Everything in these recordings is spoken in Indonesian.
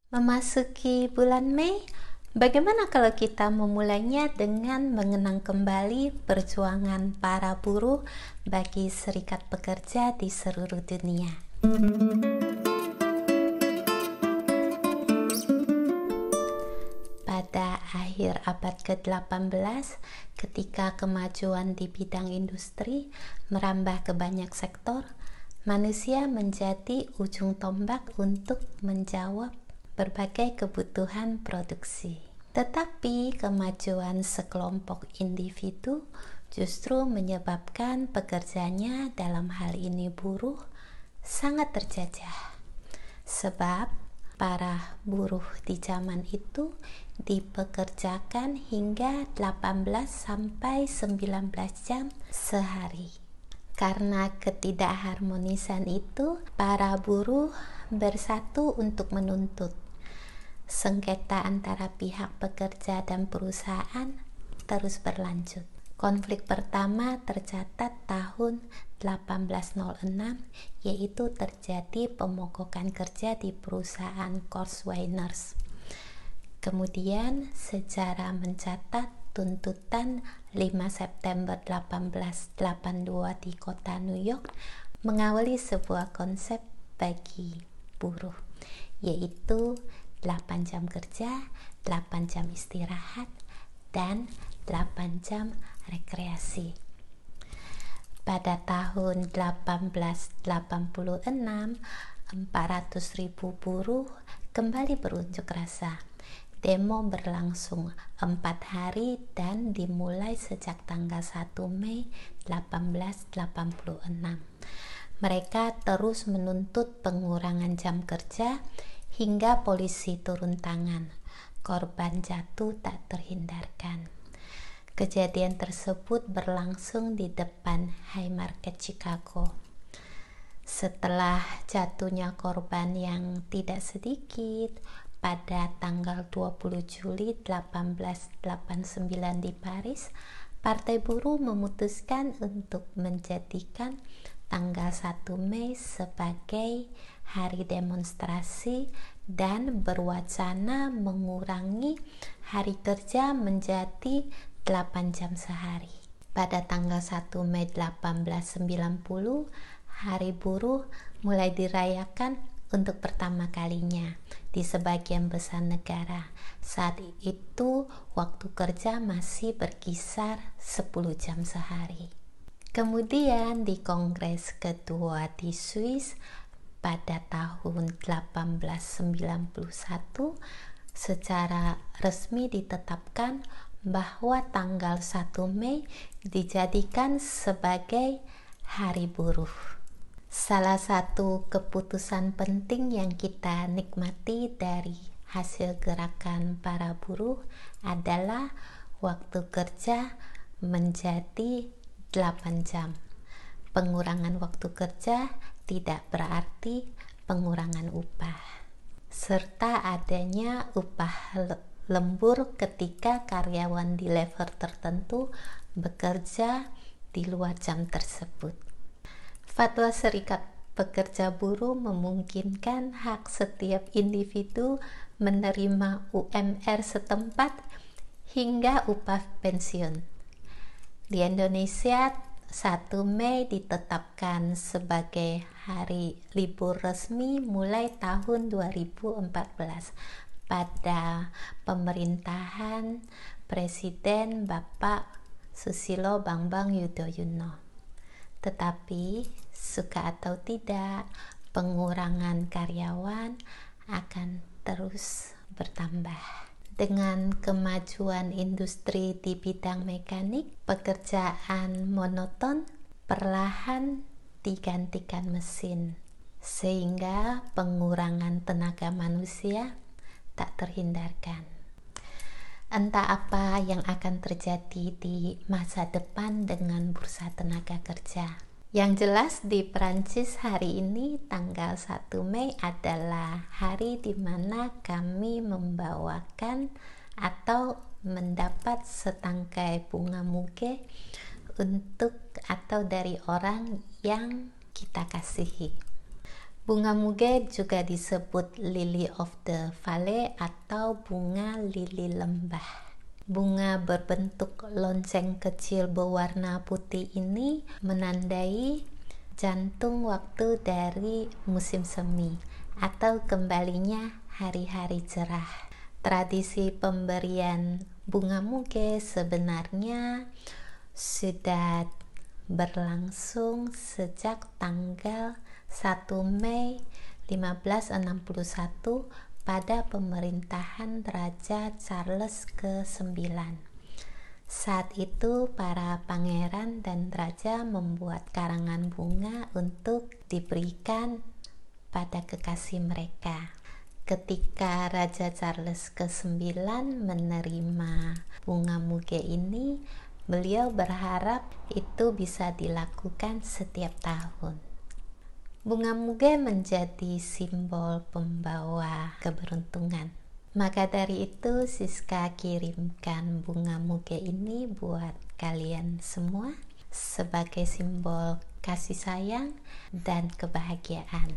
Memasuki bulan Mei, bagaimana kalau kita memulainya dengan mengenang kembali perjuangan para buruh bagi serikat pekerja di seluruh dunia? Pada akhir abad ke-18, ketika kemajuan di bidang industri merambah ke banyak sektor, manusia menjadi ujung tombak untuk menjawab berbagai kebutuhan produksi. Tetapi kemajuan sekelompok individu justru menyebabkan pekerjanya, dalam hal ini buruh, sangat terjajah. Sebab para buruh di zaman itu dipekerjakan hingga 18 sampai 19 jam sehari. Karena ketidakharmonisan itu, para buruh bersatu untuk menuntut. Sengketa antara pihak pekerja dan perusahaan terus berlanjut. Konflik pertama tercatat tahun 1806, yaitu terjadi pemogokan kerja di perusahaan Cosweiners. Kemudian sejarah mencatat tuntutan 5 September 1882 di kota New York mengawali sebuah konsep bagi buruh, yaitu 8 jam kerja, 8 jam istirahat, dan 8 jam rekreasi. Pada tahun 1886, 400.000 buruh kembali berunjuk rasa. Demo berlangsung 4 hari dan dimulai sejak tanggal 1 Mei 1886. Mereka terus menuntut pengurangan jam kerja hingga polisi turun tangan. Korban jatuh tak terhindarkan. Kejadian tersebut berlangsung di depan Haymarket Chicago. Setelah jatuhnya korban yang tidak sedikit, pada tanggal 20 Juli 1889 di Paris, Partai Buruh memutuskan untuk menjadikan tanggal 1 Mei sebagai hari demonstrasi dan berwacana mengurangi hari kerja menjadi 8 jam sehari. Pada tanggal 1 Mei 1890, Hari Buruh mulai dirayakan untuk pertama kalinya di sebagian besar negara. Saat itu waktu kerja masih berkisar 10 jam sehari. Kemudian di Kongres kedua di Swiss pada tahun 1891 secara resmi ditetapkan bahwa tanggal 1 Mei dijadikan sebagai Hari Buruh. Salah satu keputusan penting yang kita nikmati dari hasil gerakan para buruh adalah waktu kerja menjadi 8 jam. Pengurangan waktu kerja tidak berarti pengurangan upah, serta adanya upah lembur ketika karyawan di level tertentu bekerja di luar jam tersebut. Fatwa Serikat Pekerja Buruh memungkinkan hak setiap individu menerima UMR setempat hingga upah pensiun. Di Indonesia, 1 Mei ditetapkan sebagai hari libur resmi mulai tahun 2014 pada pemerintahan Presiden Bapak Susilo Bambang Yudhoyono. Tetapi, suka atau tidak, pengurangan karyawan akan terus bertambah. Dengan kemajuan industri di bidang mekanik, pekerjaan monoton perlahan digantikan mesin, sehingga pengurangan tenaga manusia tak terhindarkan. Entah apa yang akan terjadi di masa depan dengan bursa tenaga kerja. Yang jelas di Perancis hari ini tanggal 1 Mei adalah hari di mana kami membawakan atau mendapat setangkai bunga muge untuk atau dari orang yang kita kasihi. Bunga muge juga disebut lily of the valley atau bunga lili lembah. Bunga berbentuk lonceng kecil berwarna putih ini menandai jantung waktu dari musim semi atau kembalinya hari-hari cerah. Tradisi pemberian bunga muge sebenarnya sudah berlangsung sejak tanggal 1 Mei 1561 pada pemerintahan Raja Charles ke-9. Saat itu para pangeran dan raja membuat karangan bunga untuk diberikan pada kekasih mereka. Ketika Raja Charles ke-9 menerima bunga muge ini, beliau berharap itu bisa dilakukan setiap tahun. Bunga muge menjadi simbol pembawa keberuntungan. Maka dari itu Siska kirimkan bunga muge ini buat kalian semua sebagai simbol kasih sayang dan kebahagiaan.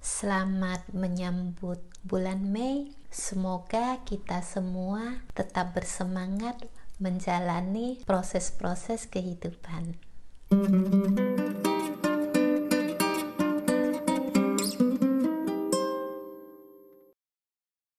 Selamat menyambut bulan Mei. Semoga kita semua tetap bersemangat menjalani proses-proses kehidupan.